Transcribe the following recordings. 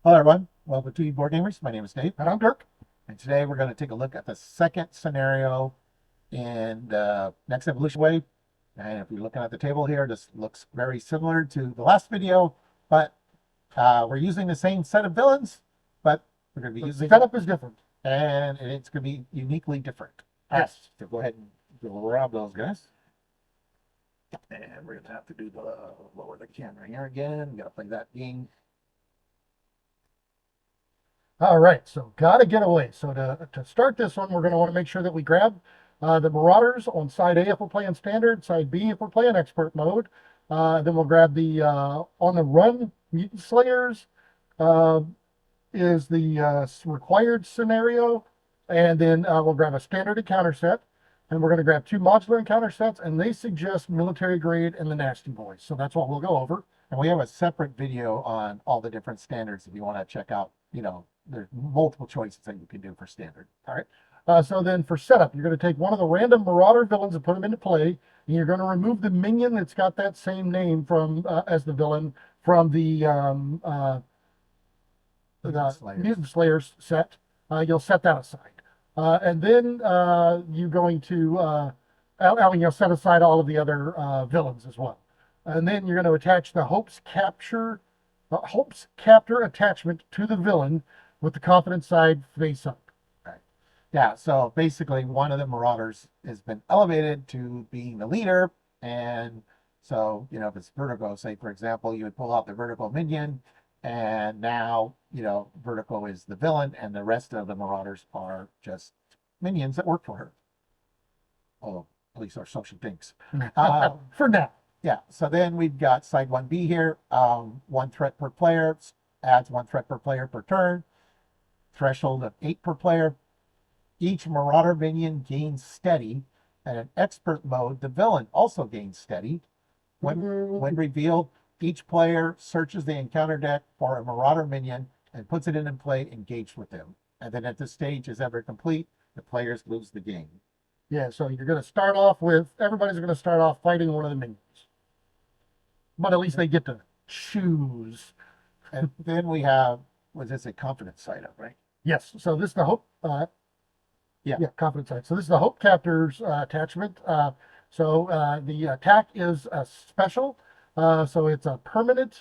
Hello, everyone. Welcome to Board Gamers. My name is Dave. And I'm Dirk. And today we're going to take a look at the second scenario in the next evolution wave. And if you're looking at the table here, this looks very similar to the last video, but we're using the same set of villains, but we're going to be The using setup is different. and it's going to be uniquely different. All right, Yes. so go ahead and grab those guys. And we're going to have to do the lower the camera here again. Got to play that game. All right, so gotta get away. So to start this one, we're going to want to make sure that we grab the Marauders on side A if we're playing standard, side B if we're playing expert mode. Then we'll grab the on the run Mutant Slayers uh, is the required scenario, and then we'll grab a standard encounter set, and we're going to grab two modular encounter sets, and they suggest military grade and the Nasty Boys. So that's what we'll go over. And we have a separate video on all the different standards if you want to check out, there's multiple choices that you can do for standard. All right. So then for setup, you're going to take one of the random Marauder villains and put them into play, and you're going to remove the minion that's got that same name from as the villain from the Mutant Slayers set. You'll set that aside. And then you're going to, you'll set aside all of the other villains as well. And then you're going to attach the Hope's Captor attachment to the villain with the confidence side face up. Right. Yeah, so basically one of the Marauders has been elevated to being the leader. And so, if it's Vertigo, say for example, you would pull out the Vertigo minion, and now, Vertigo is the villain, and the rest of the Marauders are just minions that work for her. Although police are social things. For now. Yeah, so then we've got side 1B here. One threat per player, adds one threat per player per turn. Threshold of 8 per player. Each Marauder minion gains steady. And in expert mode, the villain also gains steady. When revealed, each player searches the encounter deck for a Marauder minion and puts it in play engaged with them. And then if the stage is ever complete, the players lose the game. Yeah, so you're going to start off with, everybody's going to start off fighting one of the minions. But at least they get to choose. And then we have, was this a confidence side up, right? Yes, so this is the Hope, yeah, confidence side. So this is the Hope Captor's attachment. The attack is a special. So it's a permanent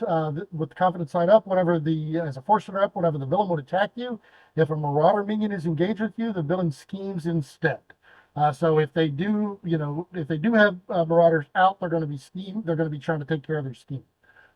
with the confidence side up. Whenever as a force center up, whenever the villain would attack you, if a Marauder minion is engaged with you, the villain schemes instead. So if they do, if they do have Marauders out, they're going to be They're going to be trying to take care of their scheme,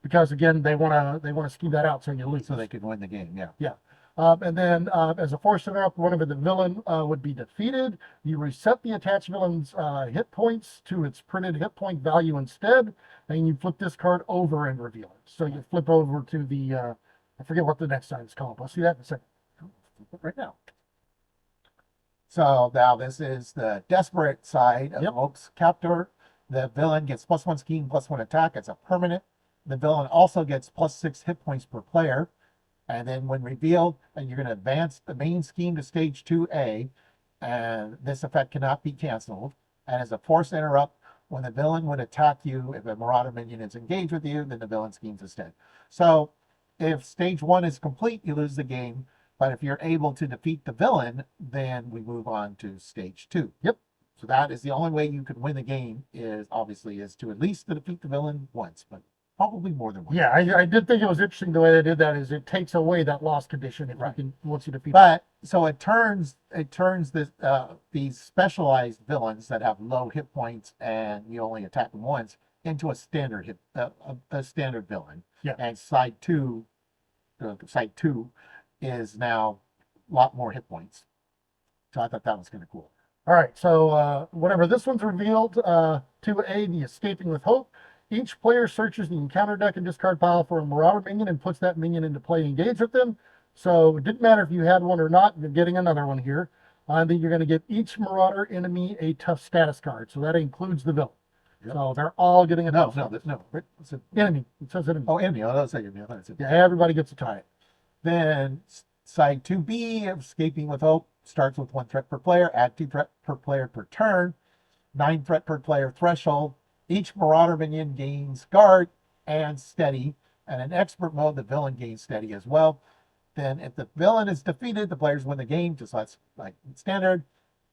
because again, they want to scheme that out so you lose. So they can win the game. Yeah. Yeah. And then as a force center up, whenever the villain would be defeated, you reset the attached villain's hit points to its printed hit point value instead, and you flip this card over and reveal it. So you flip over to the, I forget what the next side is called. I'll see that in a second. Right now. So now this is the desperate side of Hope's Captor. The villain gets +1 scheme, +1 attack. It's a permanent. The villain also gets +6 hit points per player. And then when revealed, and you're going to advance the main scheme to stage 2A, and this effect cannot be canceled. And as a force interrupt, when the villain would attack you, if a Marauder minion is engaged with you, then the villain schemes instead. So if stage 1 is complete, you lose the game. But if you're able to defeat the villain, then we move on to stage 2. Yep. So that is the only way you can win the game, is to at least defeat the villain once, but probably more than once. Yeah, I did think it was interesting the way they did that. Is it takes away that loss condition if you can, once you defeat. But so it turns this these specialized villains that have low hit points and you only attack them once into a standard a standard villain. Yeah. And side two is now a lot more hit points. So I thought that was kind of cool. All right, so whenever this one's revealed, 2A, the Escaping with Hope, each player searches the encounter deck and discard pile for a Marauder minion and puts that minion into play, engage with them. So it didn't matter if you had one or not, you're getting another one here. And then you're going to give each Marauder enemy a tough status card. So that includes the villain. Yep. So they're all getting a tough enemy. It says enemy. Oh, enemy. Oh, that's enemy. Yeah, everybody gets a tie. Then side 2B, Escaping with Hope, starts with 1 threat per player, add 2 threat per player per turn, 9 threat per player threshold. Each Marauder minion gains guard and steady, and in expert mode, the villain gains steady as well. then if the villain is defeated, the players win the game, just like standard.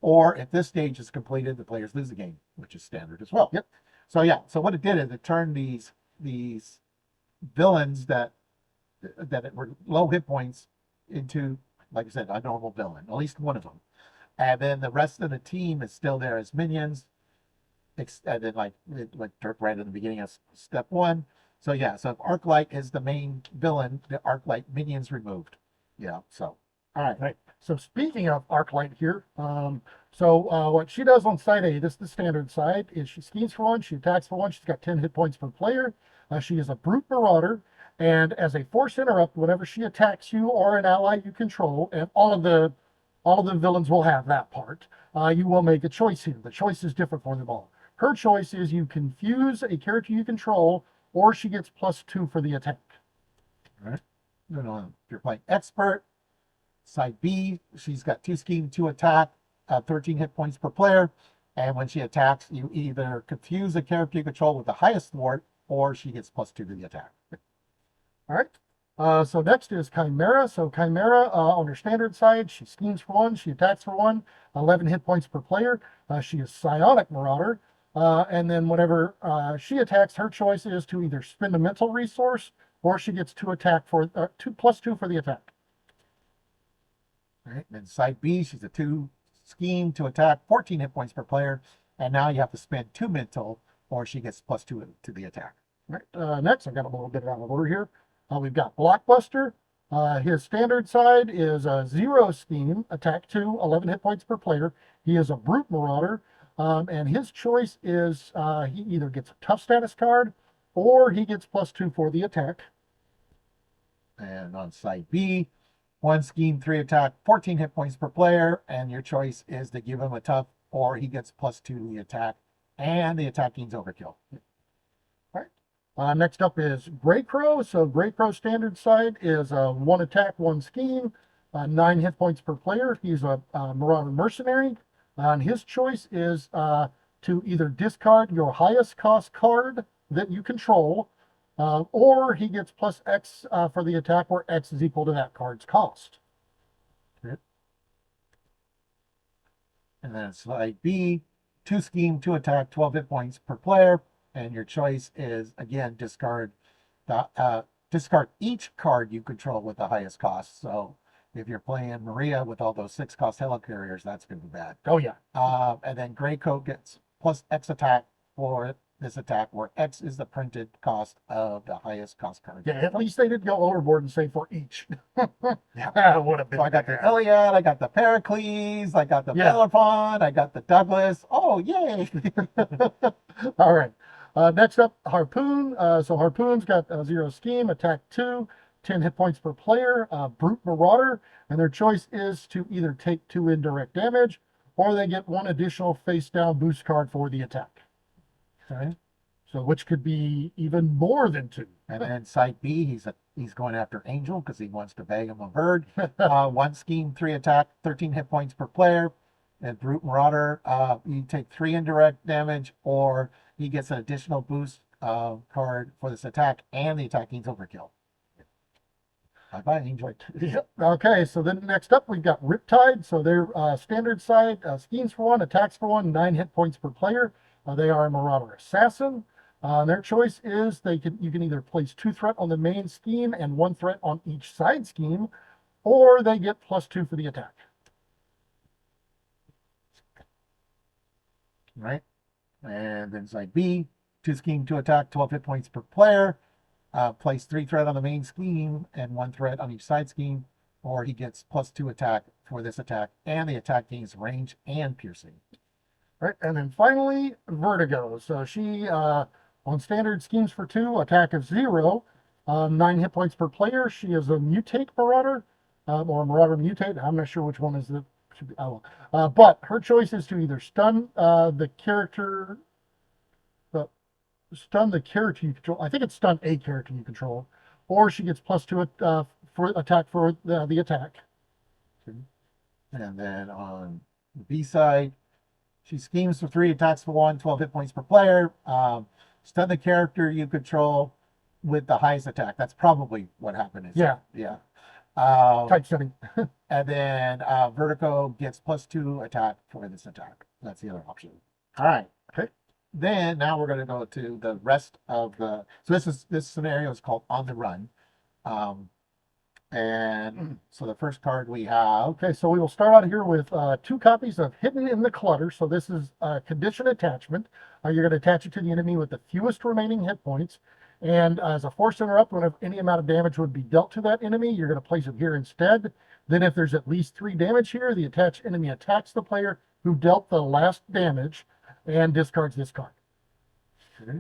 Or if this stage is completed, the players lose the game, which is standard as well. Yep. So yeah, so what it did is it turned these villains that were low hit points into, like I said, a normal villain, at least one of them. And then the rest of the team is still there as minions. And then like Dirk right in the beginning of step one. So yeah, so if Arclight is the main villain, the Arclight minions removed. Yeah, so all right. Right. So speaking of Arclight here, what she does on side A, this is the standard side, is she schemes for one, she attacks for one, she's got 10 hit points per player. She is a brute marauder, and as a force interrupt, whenever she attacks you or an ally you control, and all of the villains will have that part, you will make a choice here. The choice is different for them all. Her choice is you confuse a character you control, or she gets +2 for the attack. All right. Then if you're playing expert, side B, she's got 2 scheme, 2 attack, 13 hit points per player. And when she attacks, you either confuse a character you control with the highest thwart, or she gets +2 to the attack. All right. So next is Chimera. So Chimera, on her standard side, she schemes for one, she attacks for one, 11 hit points per player. She is Psionic Marauder. And then whenever she attacks, her choice is to either spend a mental resource, or she gets 2 attack for +2 for the attack. All right. Then side B, she's a 2 scheme, 2 attack, 14 hit points per player. And now you have to spend 2 mental, or she gets +2 to the attack. All right. Next, I've got a little bit out of order here. We've got Blockbuster. His standard side is a 0 scheme, attack 2, 11 hit points per player. He is a brute marauder, and his choice is he either gets a tough status card, or he gets +2 for the attack. And on side B, 1 scheme, 3 attack, 14 hit points per player, and your choice is to give him a tough, or he gets +2 to the attack, and the attack gains overkill. Next up is Grey Crow. So Grey Crow standard side is 1 attack, 1 scheme, 9 hit points per player. He's a Marauder Mercenary, and his choice is to either discard your highest cost card that you control, or he gets +X for the attack, where X is equal to that card's cost. Okay. And then slide B, 2 scheme, 2 attack, 12 hit points per player. And your choice is, again, discard each card you control with the highest cost. So if you're playing Maria with all those 6-cost helicarriers, that's going to be bad. Oh, yeah. And then Grey Coat gets +X attack for this attack, where X is the printed cost of the highest cost card. Yeah, at least they didn't go overboard and say for each. Yeah. Would have been. So I got the Iliad, I got the Pericles, I got the Yeah. Bellerophon, I got the Douglas. Oh, yay! All right. Next up, Harpoon. So Harpoon's got 0 scheme, attack 2, 10 hit points per player, brute marauder, and their choice is to either take 2 indirect damage, or they get 1 additional face down boost card for the attack. Okay. So which could be even more than 2. And then side B, he's going after Angel because he wants to bag him a bird. 1 scheme, 3 attack, 13 hit points per player. And brute marauder, you take 3 indirect damage, or he gets an additional boost card for this attack, and the attack gains overkill. Bye-bye, Angel. Yep. Okay, so then next up we've got Riptide. So they're standard side, schemes for 1, attacks for 1, 9 hit points per player. They are a Marauder Assassin. Their choice is you can either place 2 threat on the main scheme and 1 threat on each side scheme, or they get +2 for the attack. Right. And then side B, 2 scheme, 2 attack, 12 hit points per player. Place 3 threat on the main scheme and 1 threat on each side scheme, or he gets +2 attack for this attack, and the attack gains range and piercing. Right, and then finally, Vertigo. So she, on standard schemes for 2, attack of 0, 9 hit points per player. She is a Mutate Marauder, or Marauder Mutate. I'm not sure which one is the, should be, but her choice is to either stun the character you control. I think it's stun a character you control, or she gets +2 for attack for the attack. And then on the B side, she schemes for 3 attacks for 1, 12 hit points per player. Stun the character you control with the highest attack. That's probably what happened. Yeah. Yeah. Type setting. And then Vertigo gets +2 attack for this attack. That's the other option. All right. Okay. Then now we're going to go to the rest of the. So this scenario is called On the Run. And so the first card we have. Okay, so we will start out here with 2 copies of Hidden in the Clutter. So this is a condition attachment. You're going to attach it to the enemy with the fewest remaining hit points. And as a force interrupt, whenever any amount of damage would be dealt to that enemy, you're going to place it here instead. Then if there's at least 3 damage here, the attached enemy attacks the player who dealt the last damage and discards this card. Okay.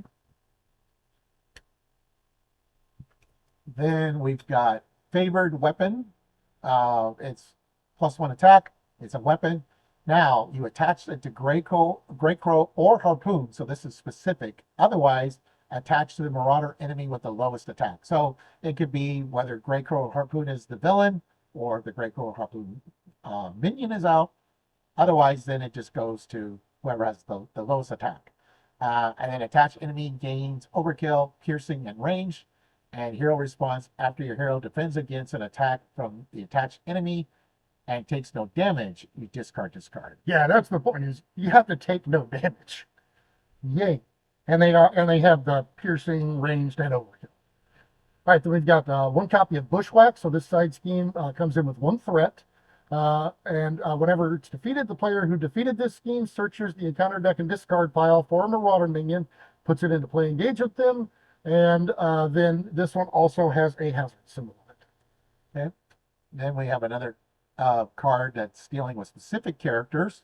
Then we've got Favored Weapon. It's +1 attack. It's a weapon. Now you attach it to Grey Crow or Harpoon. So this is specific. Otherwise, attach to the Marauder enemy with the lowest attack. So it could be whether Grey Crow or Harpoon is the villain, or the Grey Crow or Harpoon minion is out. Otherwise, then it just goes to whoever has the lowest attack. And then attached enemy gains overkill, piercing, and range. And hero response: after your hero defends against an attack from the attached enemy and takes no damage, you discard this card. Yeah, that's the point, is you have to take no damage. Yay. And they have the piercing, ranged, and overkill. All right, then we've got 1 copy of Bushwhack. So this side scheme comes in with 1 threat. Whenever it's defeated, the player who defeated this scheme searches the encounter deck and discard pile for a Marauder minion, puts it into play, engage with them. And then this one also has a hazard symbol on it. Okay. Then we have another card that's dealing with specific characters.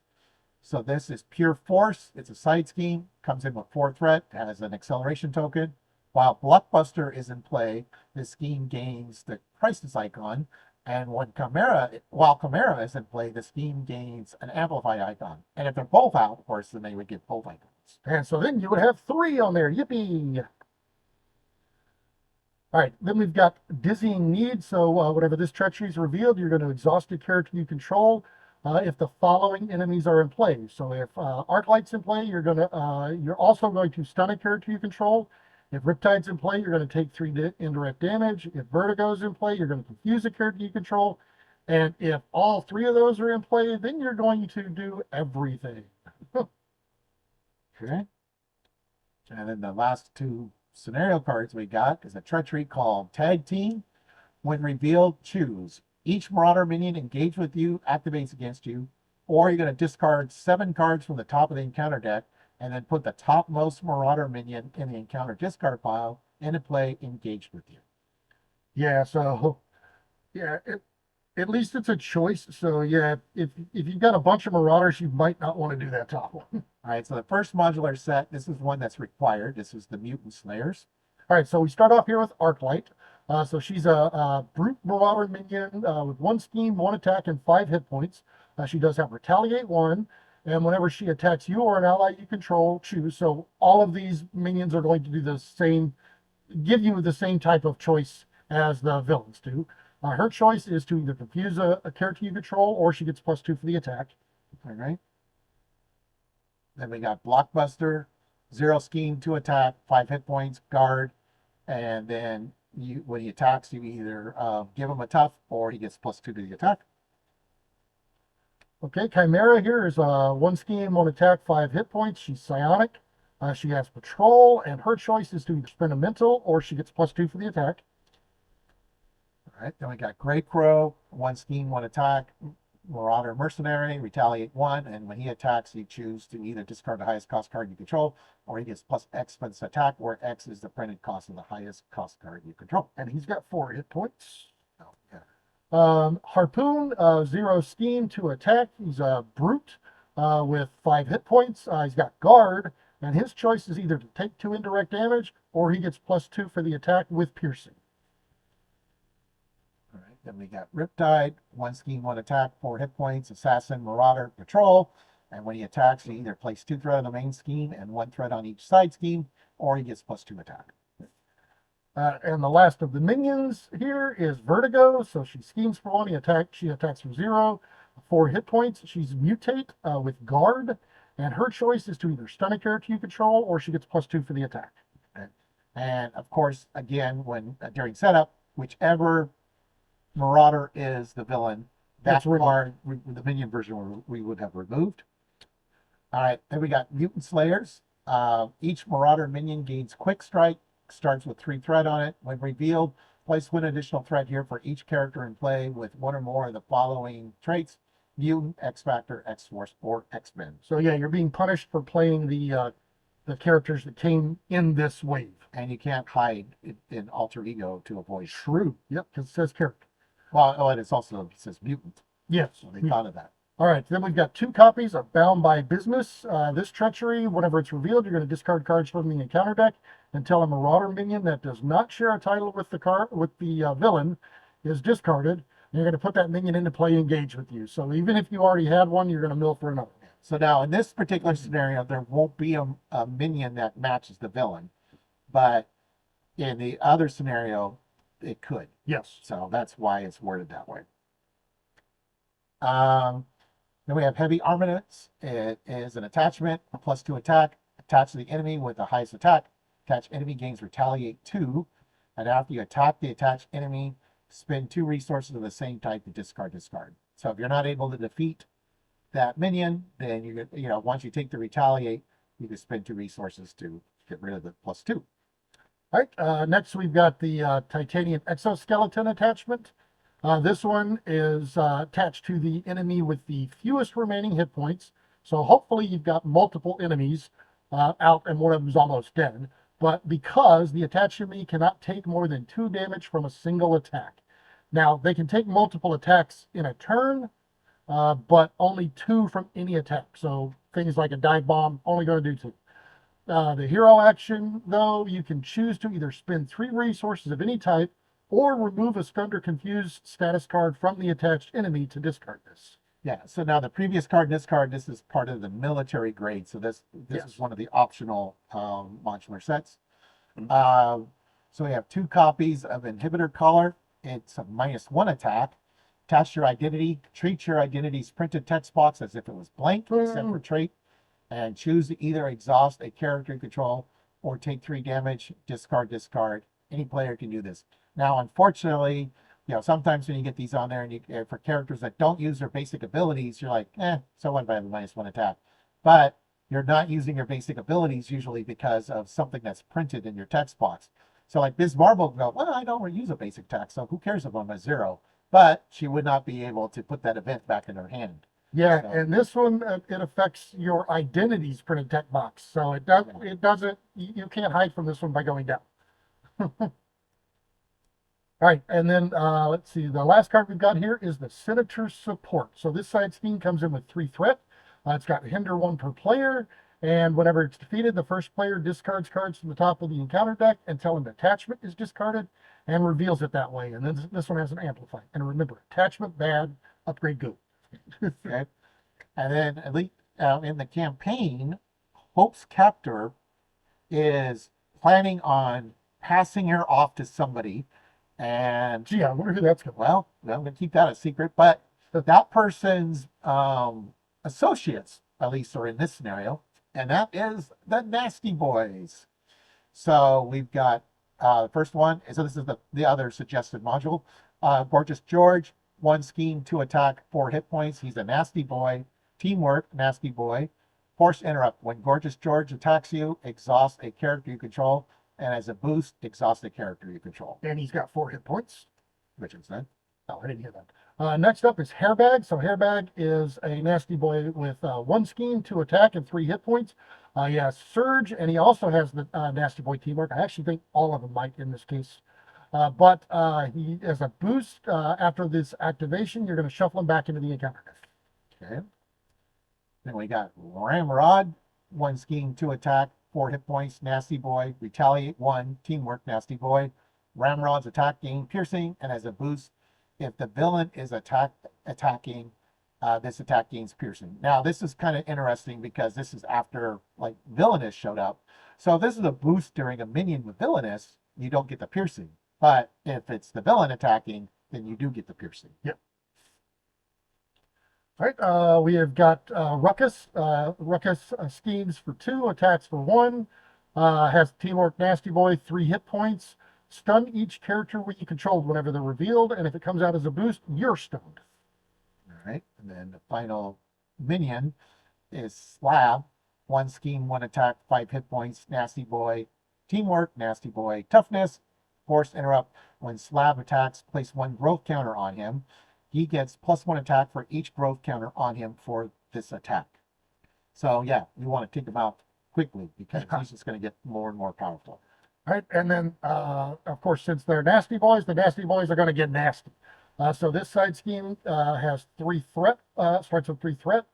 So this is Pure Force. It's a side scheme, comes in with 4 threat, has an acceleration token. While Blockbuster is in play, this scheme gains the crisis icon. And while Chimera is in play, the scheme gains an amplify icon. And if they're both out, of course, then they would get both icons. And so then you would have 3 on there. Yippee! All right, then we've got Dizzying Need. So whenever this treachery is revealed, you're going to exhaust a character you control if the following enemies are in play. So if Arclight's in play, you're also going to stun a character you control. If Riptide's in play, you're going to take 3 indirect damage. If Vertigo's in play, you're going to confuse a character you control. And if all 3 of those are in play, then you're going to do everything. Okay. And then the last 2 scenario cards we got is a treachery called Tag Team. When revealed, choose. Each Marauder minion engaged with you activates against you, or you're going to discard 7 cards from the top of the encounter deck and then put the topmost Marauder minion in the encounter discard pile into play engaged with you. Yeah, so yeah, at least it's a choice. So yeah, if you've got a bunch of Marauders, you might not want to do that top one. All right, so the first modular set, this is one that's required. This is the Mutant Slayers. All right, so we start off here with Arclight. So she's a brute Marauder minion with 1 scheme, 1 attack, and 5 hit points. She does have Retaliate 1, and whenever she attacks you or an ally you control, choose. So all of these minions are going to do the same, give you the same type of choice as the villains do. Her choice is to either confuse a character you control, or she gets +2 for the attack. All right. Then we got Blockbuster, 0 scheme, 2 attack, 5 hit points, guard, and then when he attacks, you either give him a tough or he gets +2 to the attack. Okay, Chimera here is 1 scheme, 1 attack, 5 hit points. She's psionic. She has patrol, and her choice is to either spend a mental or she gets +2 for the attack. All right, then we got Grey Crow, 1 scheme, 1 attack, Marauder Mercenary, Retaliate 1, and when he attacks, you choose to either discard the highest cost card you control, or he gets +X for this attack, where X is the printed cost of the highest cost card you control. And he's got 4 hit points. Oh, yeah. Harpoon, 0 scheme, 2 attack. He's a brute with 5 hit points. He's got guard, and his choice is either to take 2 indirect damage, or he gets +2 for the attack with piercing. All right, then we got Riptide, 1 scheme, 1 attack, 4 hit points, Assassin, Marauder, Patrol, and when he attacks, you either place 2 threat on the main scheme and 1 threat on each side scheme, or he gets +2 attack. And the last of the minions here is Vertigo. So she schemes for 1, she attacks for 0, 4 hit points. She's Mutate with guard, and her choice is to either stun a character you control, or she gets +2 for the attack. And of course, again, when during setup, whichever Marauder is the villain. That That's removed. card, the minion version, we would have removed. All right, then we got Mutant Slayers. Each Marauder minion gains Quick Strike, starts with 3 threat on it. When revealed, place 1 additional threat here for each character in play with 1 or more of the following traits: Mutant, X Factor, X Force, or X-Men. So yeah, you're being punished for playing the characters that came in this wave. And you can't hide in alter ego to avoid. True. Yep, because it says character. Well, oh, and it says mutant. Yes. So they thought of that. All right, then we've got 2 copies of Bound by Business. This treachery, whenever it's revealed, you're going to discard cards from the encounter deck until a Marauder minion that does not share a title with the villain is discarded. And you're going to put that minion into play, engage with you. So even if you already had one, you're going to mill for another. So now in this particular scenario, there won't be a minion that matches the villain, but in the other scenario, it could. Yes. So that's why it's worded that way. Then we have Heavy Armaments. It is an attachment, a +2 attack. Attach to the enemy with the highest attack. Attach enemy gains Retaliate 2. And after you attack the attached enemy, spend 2 resources of the same type to discard. So if you're not able to defeat that minion, then once you take the Retaliate, you can spend 2 resources to get rid of the +2. All right, next we've got the Titanium Exoskeleton attachment. This one is attached to the enemy with the fewest remaining hit points. So hopefully you've got multiple enemies out and one of them is almost dead. But because the attached enemy cannot take more than 2 damage from a single attack. Now, they can take multiple attacks in a turn, but only 2 from any attack. So things like a dive bomb, only going to do 2. The hero action, though, you can choose to either spend 3 resources of any type or remove a stunned or confused status card from the attached enemy to discard this. Yeah, so now the previous card, this is part of the military grade. So this Yes. is one of the optional modular sets. So we have 2 copies of Inhibitor Collar. It's a -1 attack. Attach your identity. Treat your identity's printed text box as if it was blank, except for trait. And choose to either exhaust a character you control or take 3 damage, discard. Any player can do this. Now, unfortunately, sometimes when you get these on there and for characters that don't use their basic abilities, you're like, so what if I have a -1 attack? But you're not using your basic abilities usually because of something that's printed in your text box. So like Biz Marvel will go, well, I don't use a basic attack, so who cares if I'm a 0? But she would not be able to put that event back in her hand. Yeah, So, and this one, it affects your identity's printed text box. So it doesn't, you can't hide from this one by going down. All right, and then let's see, the last card we've got here is the Senator's Support. So this side scheme comes in with 3 threat. It's got hinder 1 per player, and whenever it's defeated, the first player discards cards from the top of the encounter deck until an attachment is discarded and reveals it that way. And then this one has an amplify. And remember, attachment bad, upgrade good. okay. And then at least in the campaign, Hope's captor is planning on passing her off to somebody. And Gee, I wonder who that's going to be. well, I'm going to keep that a secret, but that person's associates, at least, are in this scenario, and that is the Nasty Boys. So we've got the first one. So this is the other suggested module. Gorgeous George, 1 scheme, 2 attack, 4 hit points. He's a Nasty Boy. Teamwork, Nasty Boy. Force interrupt. When Gorgeous George attacks you, exhaust a character you control. And as a boost, exhaust a character you control. And he's got 4 hit points. Richard said. Oh, I didn't hear that. Next up is Hairbag. So Hairbag is a Nasty Boy with 1 scheme, 2 attack, and 3 hit points. He has Surge, and he also has the Nasty Boy Teamwork. I actually think all of them might in this case. But he, as a boost, after this activation, you're going to shuffle him back into the encounter deck. Okay. Then we got Ramrod, 1 scheme, 2 attack, 4 hit points, Nasty Boy, Retaliate 1, Teamwork, Nasty Boy. Ramrod's attack gain piercing, and as a boost, if the villain is attacking, this attack gains piercing. Now, this is kind of interesting because this is after like Villainous showed up. So if this is a boost during a minion with Villainous, you don't get the piercing. But if it's the villain attacking, then you do get the piercing. Yep. All right, we have got Ruckus. Ruckus schemes for 2, attacks for 1. Has Teamwork, Nasty Boy, 3 hit points. stun each character you controlled whenever they're revealed, and if it comes out as a boost, you're stunned. All right, and then the final minion is Slab. 1 scheme, 1 attack, 5 hit points, nasty boy, teamwork, nasty boy, toughness, force interrupt. When Slab attacks, place 1 growth counter on him. He gets +1 attack for each growth counter on him for this attack. So yeah, you want to take him out quickly because he's just going to get more and more powerful. Right, and then of course, since they're nasty boys, the nasty boys are going to get nasty. So this side scheme has 3 threat, starts with 3 threat.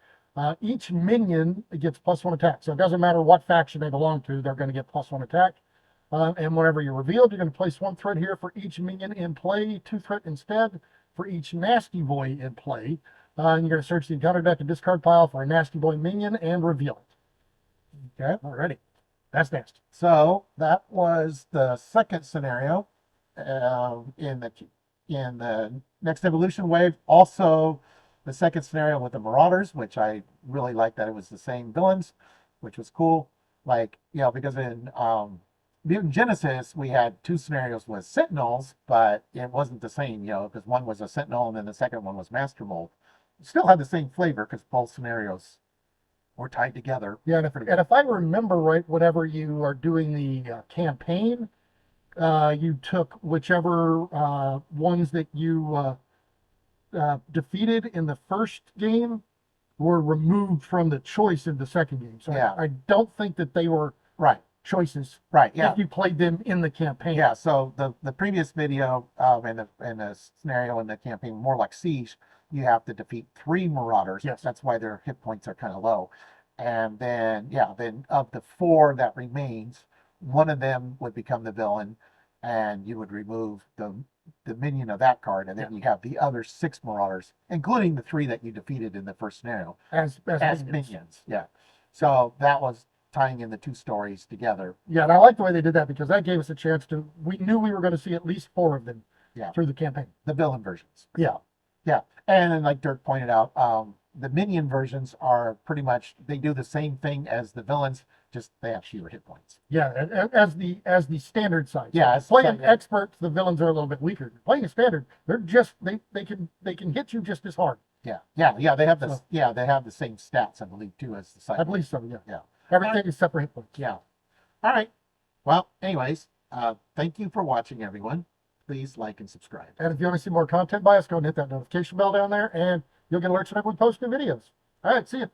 Each minion gets +1 attack. So it doesn't matter what faction they belong to, they're going to get +1 attack. And whenever you're revealed, you're going to place 1 threat here for each minion in play, 2 threat instead for each nasty boy in play. And you're going to search the encounter deck and discard pile for a nasty boy minion and reveal it. Okay. Alrighty. That's nasty. So that was the second scenario in the next evolution wave. Also, the second scenario with the Marauders, which I really like that it was the same villains, which was cool. Like, you know, because in Mutant Genesis, we had 2 scenarios with Sentinels, but it wasn't the same, you know, because one was a Sentinel and then the second one was Master Mold. It still had the same flavor because both scenarios were tied together. Yeah, and if I remember right, whenever you are doing the campaign, you took whichever ones that you defeated in the first game were removed from the choice in the second game. So Yeah. I don't think that they were Right. choices Right. Yeah. if you played them in the campaign. Yeah, so the previous video in the scenario in the campaign, more like Siege, you have to defeat 3 Marauders. Yes. That's why their hit points are kind of low. And then, yeah, then of the 4 that remains, one of them would become the villain, and you would remove the minion of that card, and then you have the other 6 Marauders, including the 3 that you defeated in the first scenario, as minions. Yeah. So that was tying in the 2 stories together. Yeah, and I like the way they did that because that gave us a chance to. We knew we were going to see at least 4 of them through the campaign. The villain versions. Yeah. Yeah, and then like Dirk pointed out, the minion versions are pretty much, they do the same thing as the villains, just they have fewer hit points. Yeah, and as the standard side. Yeah, So playing expert, the villains are a little bit weaker. Playing a standard, they're just they can hit you just as hard. Yeah, they have they have the same stats, I believe, too, as the side. I believe so. Yeah. Yeah. Everything is separate hit points. Yeah. All right. Well, anyways, thank you for watching, everyone. Please like and subscribe. And if you want to see more content by us, go and hit that notification bell down there, and you'll get alerts whenever we post new videos. All right, see you.